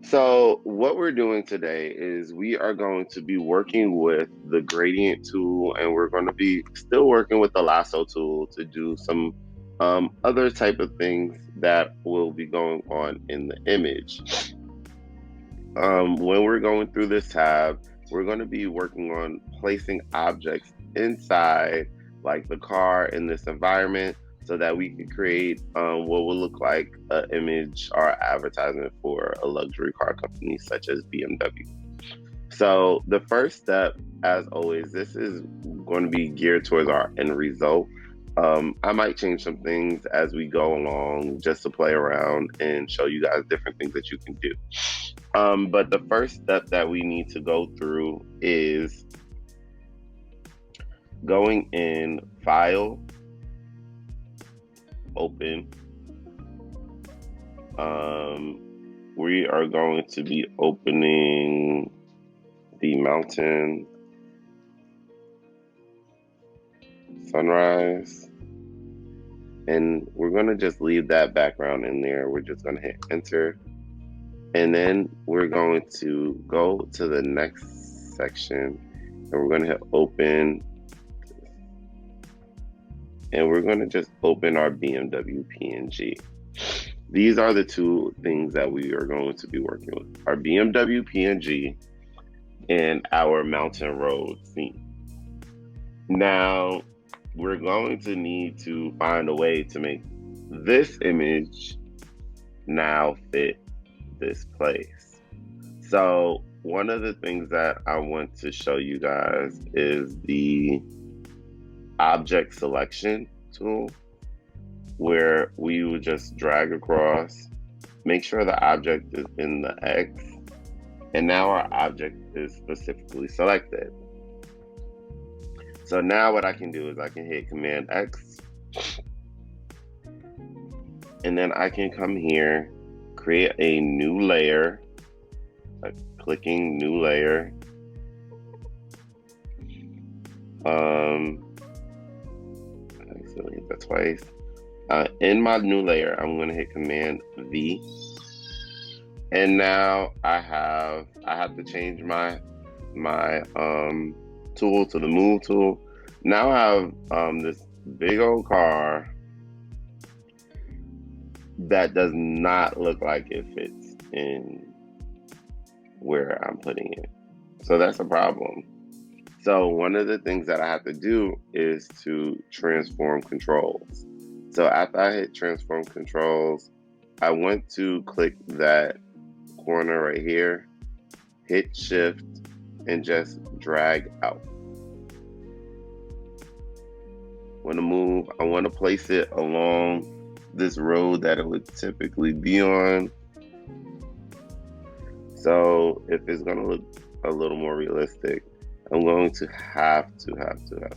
So what we're doing today is we are going to be working with the gradient tool, and we're going to be still working with the lasso tool to do some other type of things that will be going on in the image. When we're going through this tab, we're going to be working on placing objects inside, like the car in this environment, so that we can create what will look like an image or advertisement for a luxury car company such as BMW. So the first step, as always, this is going to be geared towards our end result. I might change some things as we go along just to play around and show you guys different things that you can do. But the first step that we need to go through is going in File, Open. We are going to be opening the mountain, sunrise, and we're going to just leave that background in there. We're just going to hit enter. And then we're going to go to the next section and we're going to hit open. And we're going to just open our BMW PNG. These are the two things that we are going to be working with: our BMW PNG and our mountain road scene. Now, we're going to need to find a way to make this image now fit this place. So one of the things that I want to show you guys is the object selection tool, where we would just drag across, make sure the object is in the X, and now our object is specifically selected. So now what I can do is I can hit Command X, and then I can come here, create a new layer, by clicking new layer. I accidentally hit that twice. In my new layer, I'm going to hit Command V, and now I have to change my tool to the move tool. Now I have this big old car that does not look like it fits in where I'm putting it. So that's a problem. So one of the things that I have to do is to transform controls. So after I hit transform controls, I want to click that corner right here, hit shift, and just drag out. Want to move, I want to place it along this road that it would typically be on. So if it's going to look a little more realistic, I'm going to have to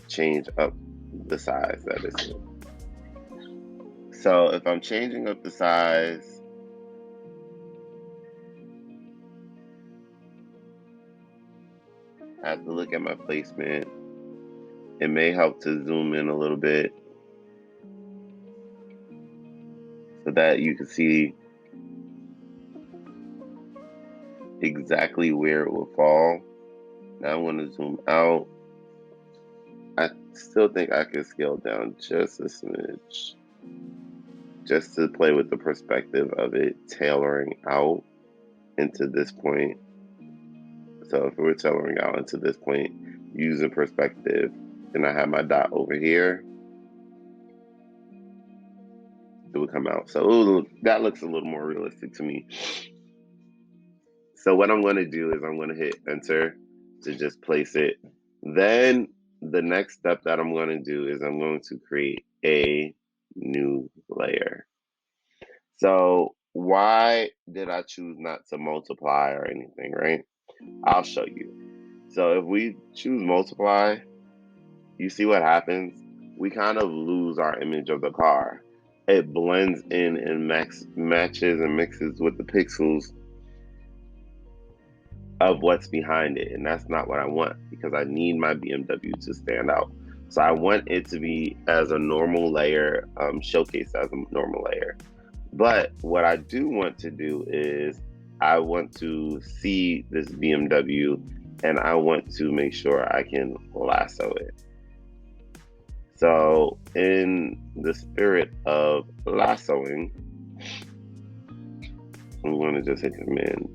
change up the size that it's in. So if I'm changing up the size, I have to look at my placement. It may help to zoom in a little bit so that you can see exactly where it will fall. Now I'm going to zoom out. I still think I can scale down just a smidge, just to play with the perspective of it tailoring out into this point. So if we're tailoring out into this point using perspective, and I have my dot over here, it would come out. So that looks a little more realistic to me. So what I'm going to do is I'm going to hit enter to just place it. Then the next step that I'm going to do is I'm going to create a new layer. So why did I choose not to multiply or anything, right? I'll show you. So if we choose multiply, you see what happens? We kind of lose our image of the car. It blends in and matches and mixes with the pixels of what's behind it, and that's not what I want, because I need my BMW to stand out. So I want it to be as a normal layer, showcased as a normal layer. But what I do want to do is I want to see this BMW and I want to make sure I can lasso it. So in the spirit of lassoing, I'm going to just hit Command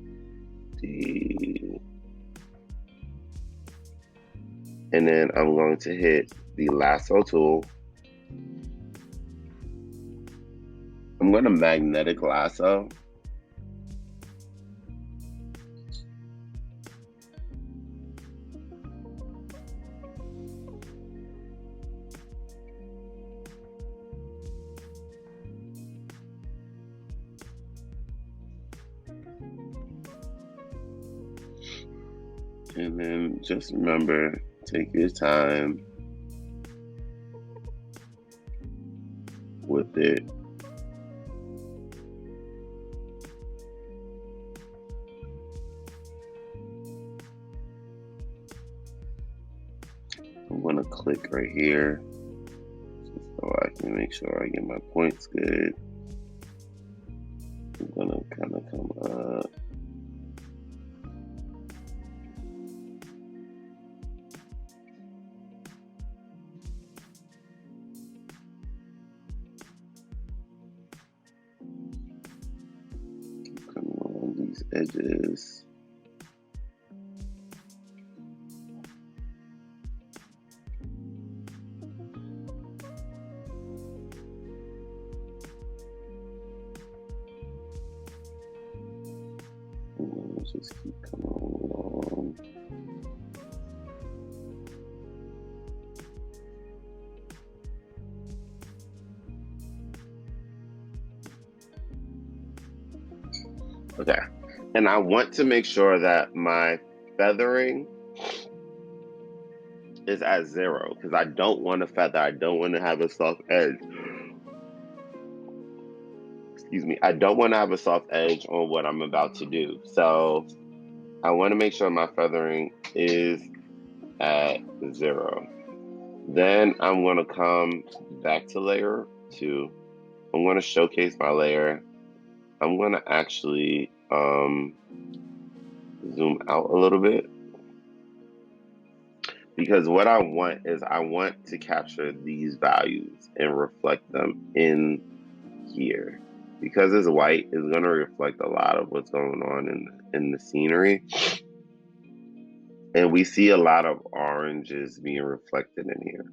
D. And then I'm going to hit the lasso tool. I'm going to magnetic lasso. And then just remember, take your time with it. I'm going to click right here so I can make sure I get my points good. I'm going to kind of come up. Coming along these edges. Just keep coming along. Okay, and I want to make sure that my feathering is at 0 because I don't want to feather. I don't want to have a soft edge. Excuse me. I don't want to have a soft edge on what I'm about to do. So I want to make sure my feathering is at 0. Then I'm going to come back to layer 2. I'm going to showcase my layer. I'm going to actually zoom out a little bit because what I want is I want to capture these values and reflect them in here. Because it's white, it's going to reflect a lot of what's going on in the scenery. And we see a lot of oranges being reflected in here.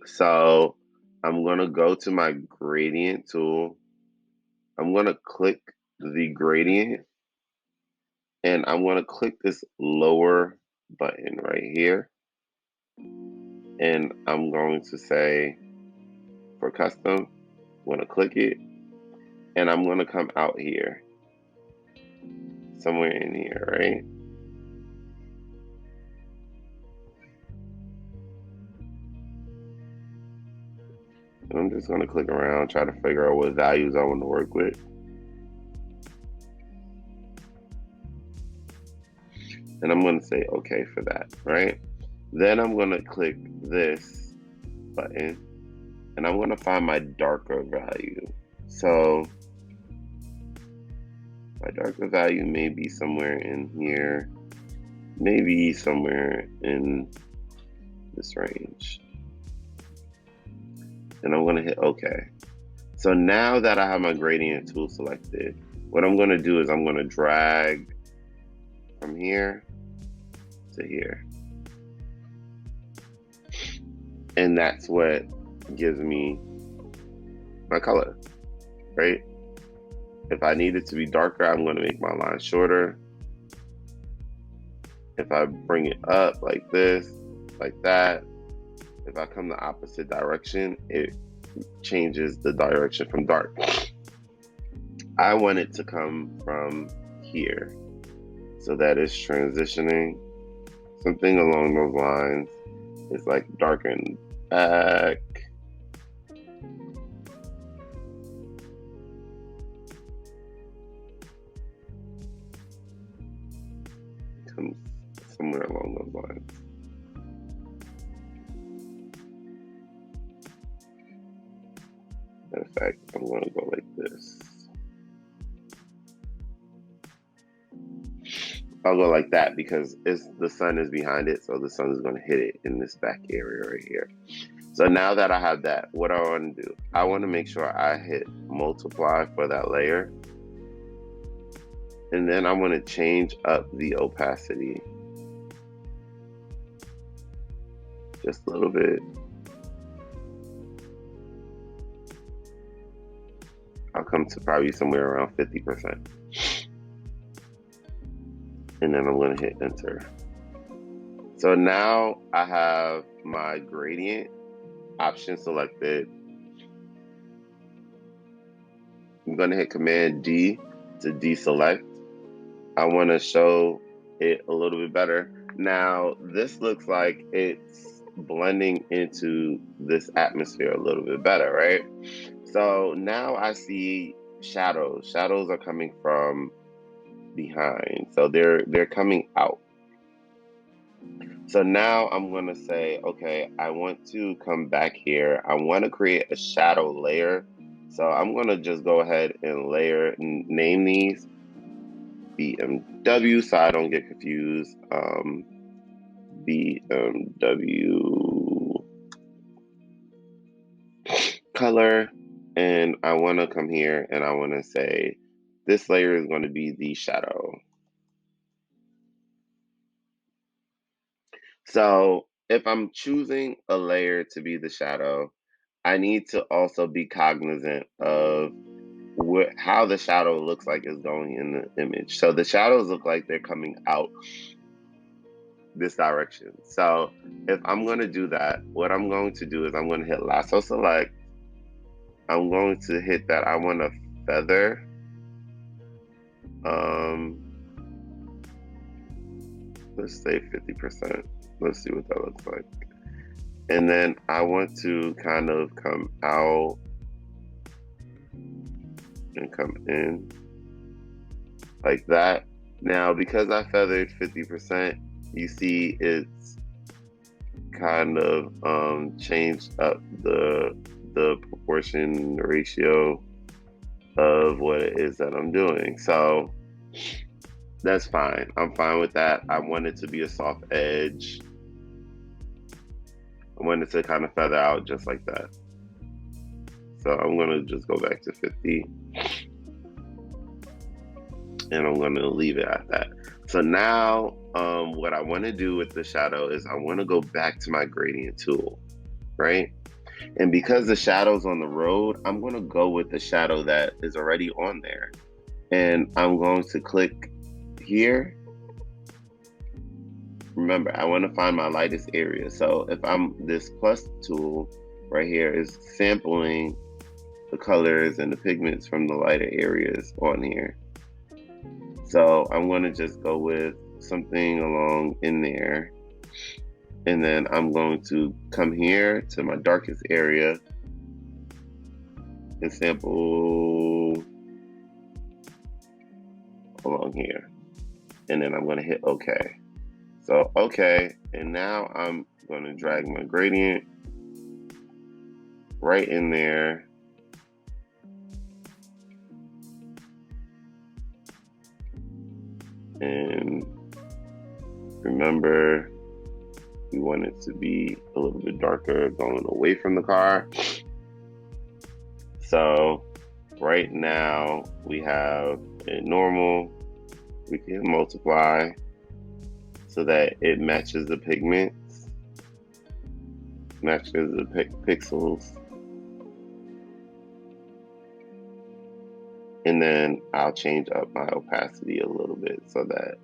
So I'm going to go to my gradient tool. I'm going to click the gradient and I'm going to click this lower button right here. And I'm going to say for custom, I'm going to click it and I'm going to come out here, somewhere in here, right? And I'm just going to click around, try to figure out what values I want to work with. And I'm going to say okay for that, right? Then I'm going to click this button and I'm going to find my darker value. So my darker value may be somewhere in here, maybe somewhere in this range. And I'm going to hit OK. So now that I have my gradient tool selected, what I'm going to do is I'm going to drag from here to here. And that's what gives me my color, right? If I need it to be darker, I'm going to make my line shorter. If I bring it up like this, like that, if I come the opposite direction, it changes the direction from dark. I want it to come from here so that it's transitioning. Something along those lines is like darken back. Comes somewhere along those lines. Matter of fact, I'm going to go like this. I'll go like that because the sun is behind it, so the sun is going to hit it in this back area right here. So now that I have that, what I want to do, I want to make sure I hit multiply for that layer. And then I want to change up the opacity just a little bit. I'll come to probably somewhere around 50%. And then I'm going to hit enter. So now I have my gradient option selected. I'm going to hit Command D to deselect. I want to show it a little bit better. Now, this looks like it's blending into this atmosphere a little bit better, right? So now I see shadows. Shadows are coming from behind. So they're coming out. So now I'm going to say, okay, I want to come back here. I want to create a shadow layer. So I'm going to just go ahead and name these BMW so I don't get confused. BMW color. And I want to come here and I want to say this layer is going to be the shadow. So if I'm choosing a layer to be the shadow, I need to also be cognizant of how the shadow looks like is going in the image. So the shadows look like they're coming out this direction. So if I'm going to do that, what I'm going to do is I'm going to hit lasso select. I'm going to hit that. I want to feather. Let's say 50%. Let's see what that looks like. And then I want to kind of come out and come in like that. Now, because I feathered 50%, you see it's kind of changed up the proportion ratio of what it is that I'm doing. So that's fine. I'm fine with that. I want it to be a soft edge. I want it to kind of feather out just like that. So I'm going to just go back to 50. And I'm going to leave it at that. So now what I want to do with the shadow is I want to go back to my gradient tool, right? And because the shadow's on the road, I'm going to go with the shadow that is already on there. And I'm going to click here. Remember, I want to find my lightest area. So if this plus tool right here is sampling the colors and the pigments from the lighter areas on here. So I'm going to just go with something along in there. And then I'm going to come here to my darkest area and sample along here. And then I'm going to hit OK. So OK, and now I'm going to drag my gradient right in there. And remember, we want it to be a little bit darker going away from the car. So right now we have a normal. We can multiply so that it matches the pigments, matches the pixels. And then I'll change up my opacity a little bit so that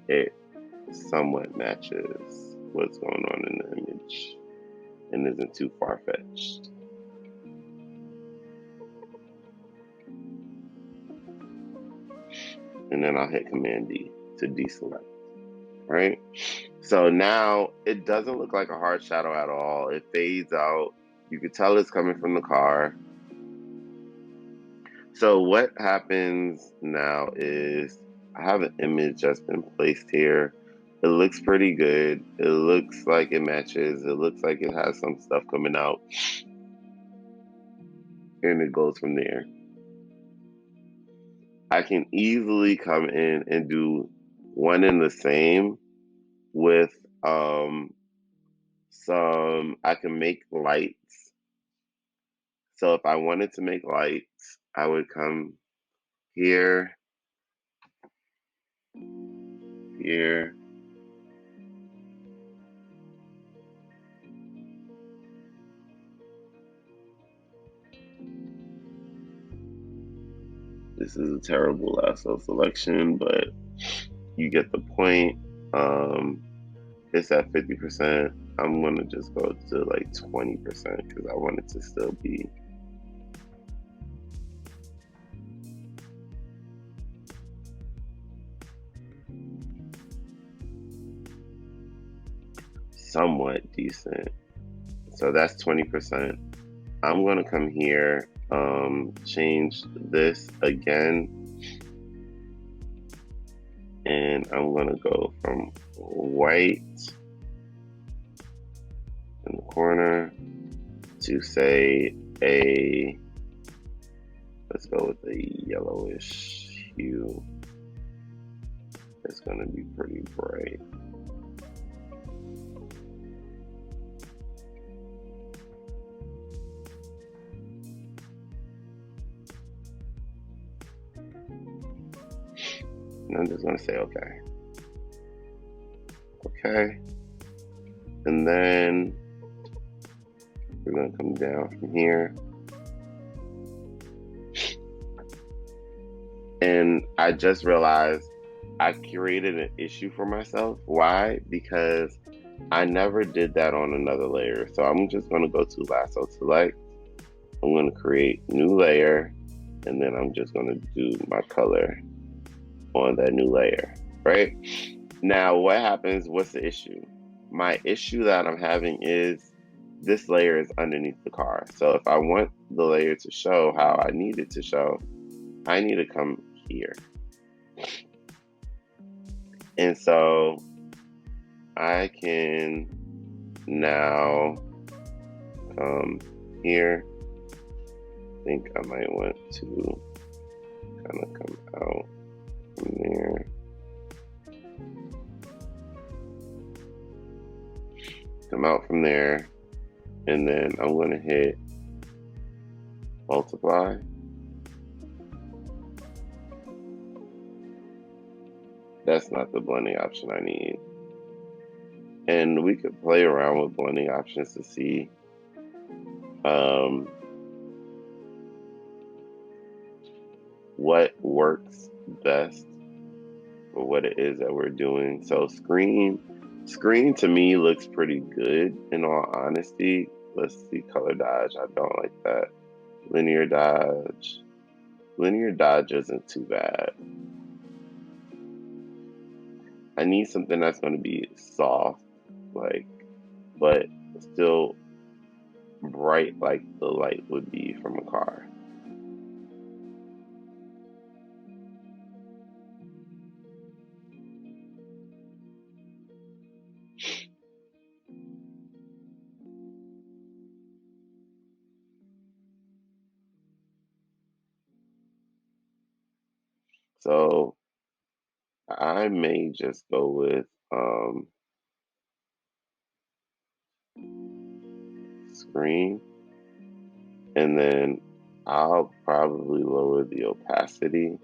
it somewhat matches what's going on in the image and isn't too far-fetched. And then I'll hit Command D to deselect, right? So now it doesn't look like a hard shadow at all. It fades out. You can tell it's coming from the car. So what happens now is I have an image that's been placed here. It looks pretty good. It looks like it matches. It looks like it has some stuff coming out. and it goes from there. I can easily come in and do one and the same with I can make lights. So if I wanted to make lights, I would come here, here, this is a terrible lasso selection, but you get the point. It's at 50%. I'm gonna just go to like 20% because I want it to still be somewhat decent. So that's 20%. I'm gonna come here, change this again, and I'm gonna go from white in the corner to say let's go with a yellowish hue. It's gonna be pretty bright. And I'm just gonna say okay. Okay. And then we're gonna come down from here. And I just realized I created an issue for myself. Why? Because I never did that on another layer. So I'm just gonna go to Lasso Select. I'm gonna create new layer, and then I'm just gonna do my color on that new layer, right? Now, what happens? What's the issue? My issue that I'm having is this layer is underneath the car. So if I want the layer to show how I need it to show, I need to come here. And so I can now come here. I think I might want to kind of come out from there. Come out from there, and then I'm going to hit multiply. That's not the blending option I need. And we could play around with blending options to see what works best for what it is that we're doing. So screen to me looks pretty good in all honesty. Let's see, color dodge. I don't like that. Linear dodge isn't too bad. I need something that's going to be soft, but still bright like the light would be from a car. So I may just go with screen, and then I'll probably lower the opacity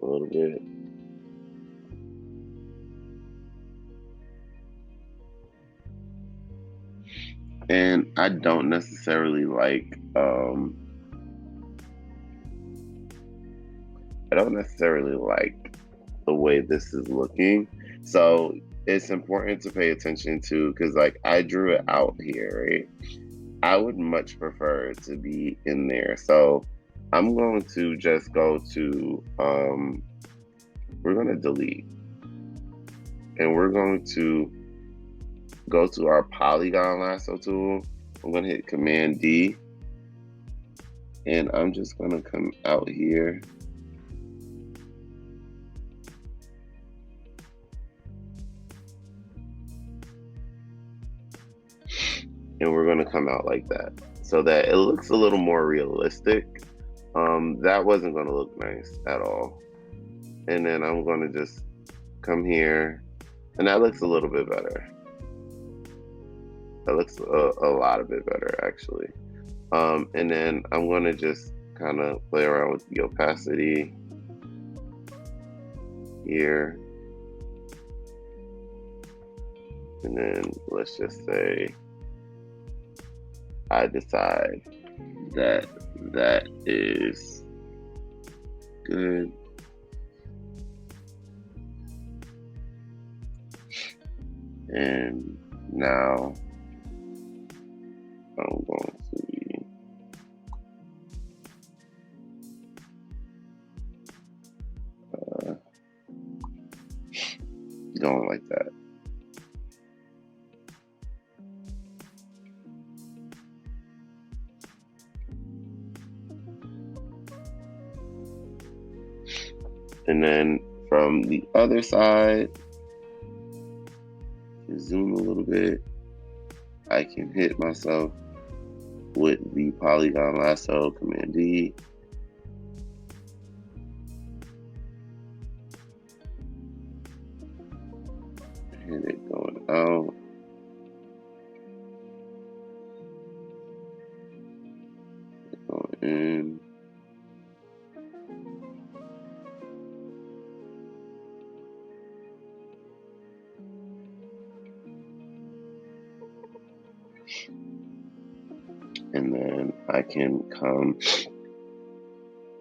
a little bit. And I don't necessarily like the way this is looking. So it's important to pay attention to, because like I drew it out here, right? I would much prefer it to be in there. So I'm going to just go to, we're going to delete. And we're going to go to our Polygon Lasso tool. I'm going to hit Command D. And I'm just going to come out here. And we're going to come out like that. so that it looks a little more realistic. That wasn't going to look nice at all. And then I'm going to just come here, and that looks a little bit better. That looks a lot of bit better, actually. And then I'm going to just kind of play around with the opacity here. And then let's just say I decide that that is good. And now I'm going to be going like that. And then from the other side, zoom a little bit, I can hit myself with the Polygon Lasso, Command D. Hit it going out. Going in. And then I can come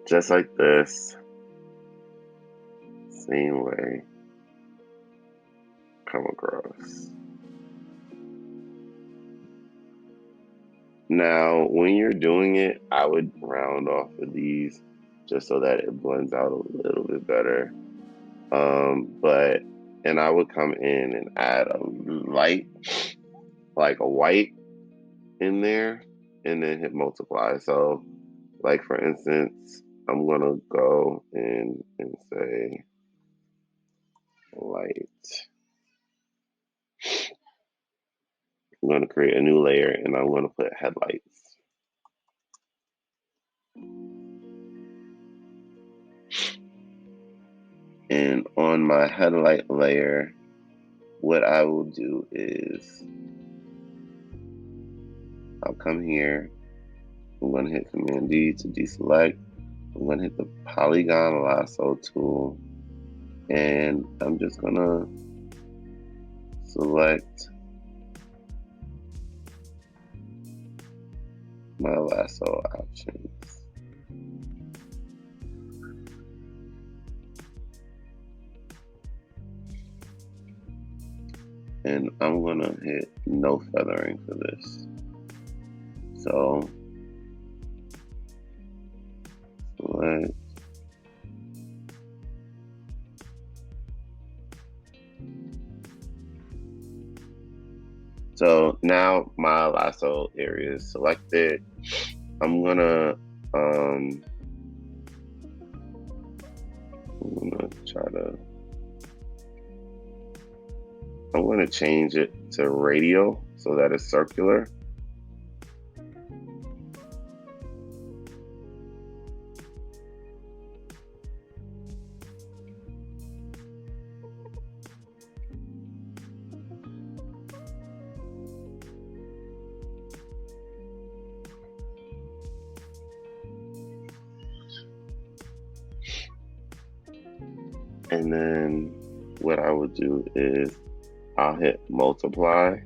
just like this, same way, come across. Now, when you're doing it, I would round off of these just so that it blends out a little bit better. And I would come in and add a light, like a white in there, and then hit multiply. So, like for instance, I'm gonna go in and say light. I'm gonna create a new layer and I'm gonna put headlights. And on my headlight layer, what I will do is I'll come here. I'm going to hit Command D to deselect. I'm going to hit the Polygon Lasso tool, and I'm just going to select my lasso options. And I'm going to hit no feathering for this. So select. So now my lasso area is selected. I'm gonna I'm gonna change it to radial so that it's circular. And then what I would do is I'll hit multiply,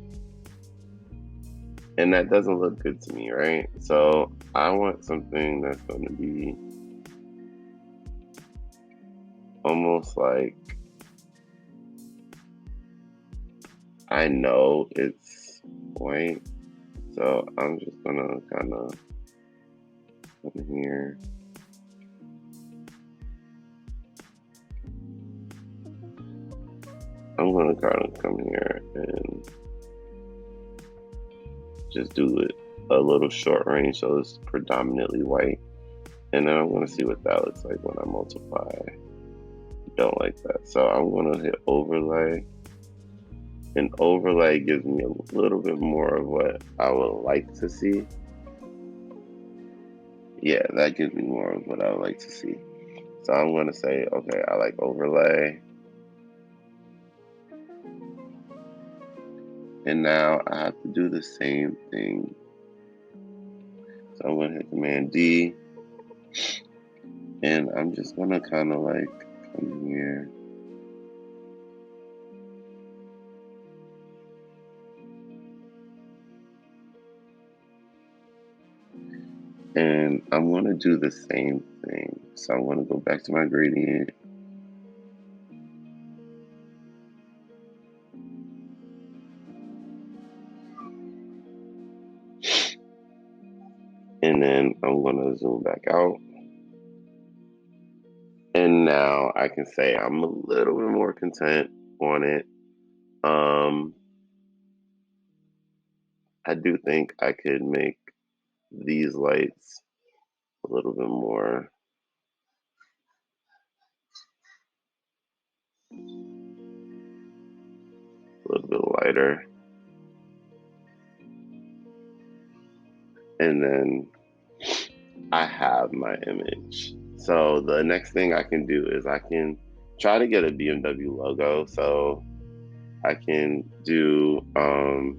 and that doesn't look good to me, right? So I want something that's going to be almost like I know it's white, so I'm just gonna kind of come here. I'm gonna kind of come here and just do it a little short range so it's predominantly white. And then I'm gonna see what that looks like when I multiply. Don't like that. So I'm gonna hit overlay. And overlay gives me a little bit more of what I would like to see. Yeah, that gives me more of what I would like to see. So I'm going to say, okay, I like overlay. And now I have to do the same thing. So I'm going to hit Command D. And I'm just going to kind of like come here. And I'm going to do the same thing. So I'm going to go back to my gradient. And then I'm going to zoom back out. And now I can say I'm a little bit more content on it. I do think I could make these lights a little bit more, a little bit lighter. And then I have my image. So the next thing I can do is I can try to get a BMW logo. So I can do a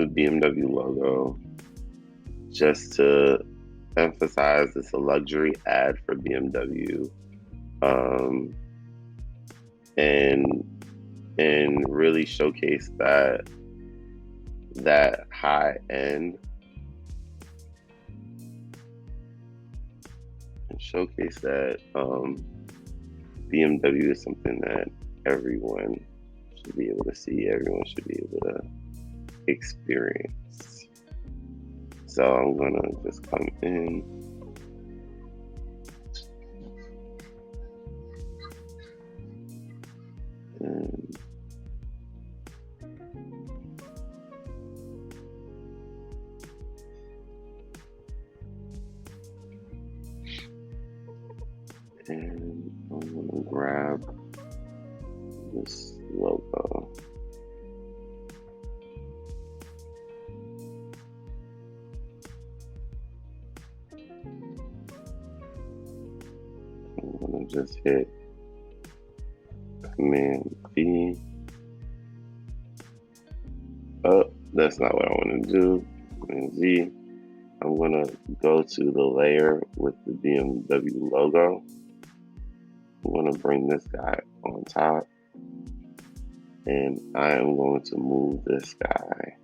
BMW logo just to emphasize it's a luxury ad for BMW, and really showcase that high end, and showcase that BMW is something that everyone should be able to see, everyone should be able to experience. So I'm gonna just come in and I'm gonna grab this logo. I'm gonna just hit Command B. Oh, that's not what I want to do. Command Z. I'm gonna go to the layer with the BMW logo. I'm gonna bring this guy on top, and I am going to move this guy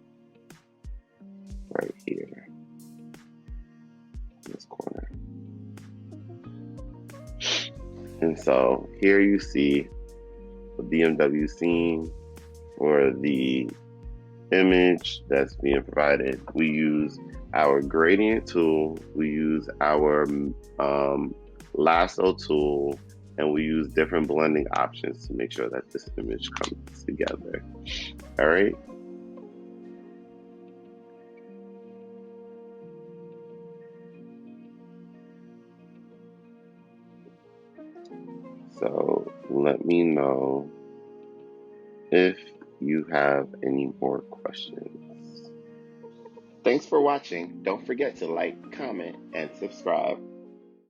right here in this corner. And so here you see the BMW scene for the image that's being provided. We use our gradient tool, we use our lasso tool, and we use different blending options to make sure that this image comes together. All right. So let me know if you have any more questions. Thanks for watching. Don't forget to like, comment, and subscribe.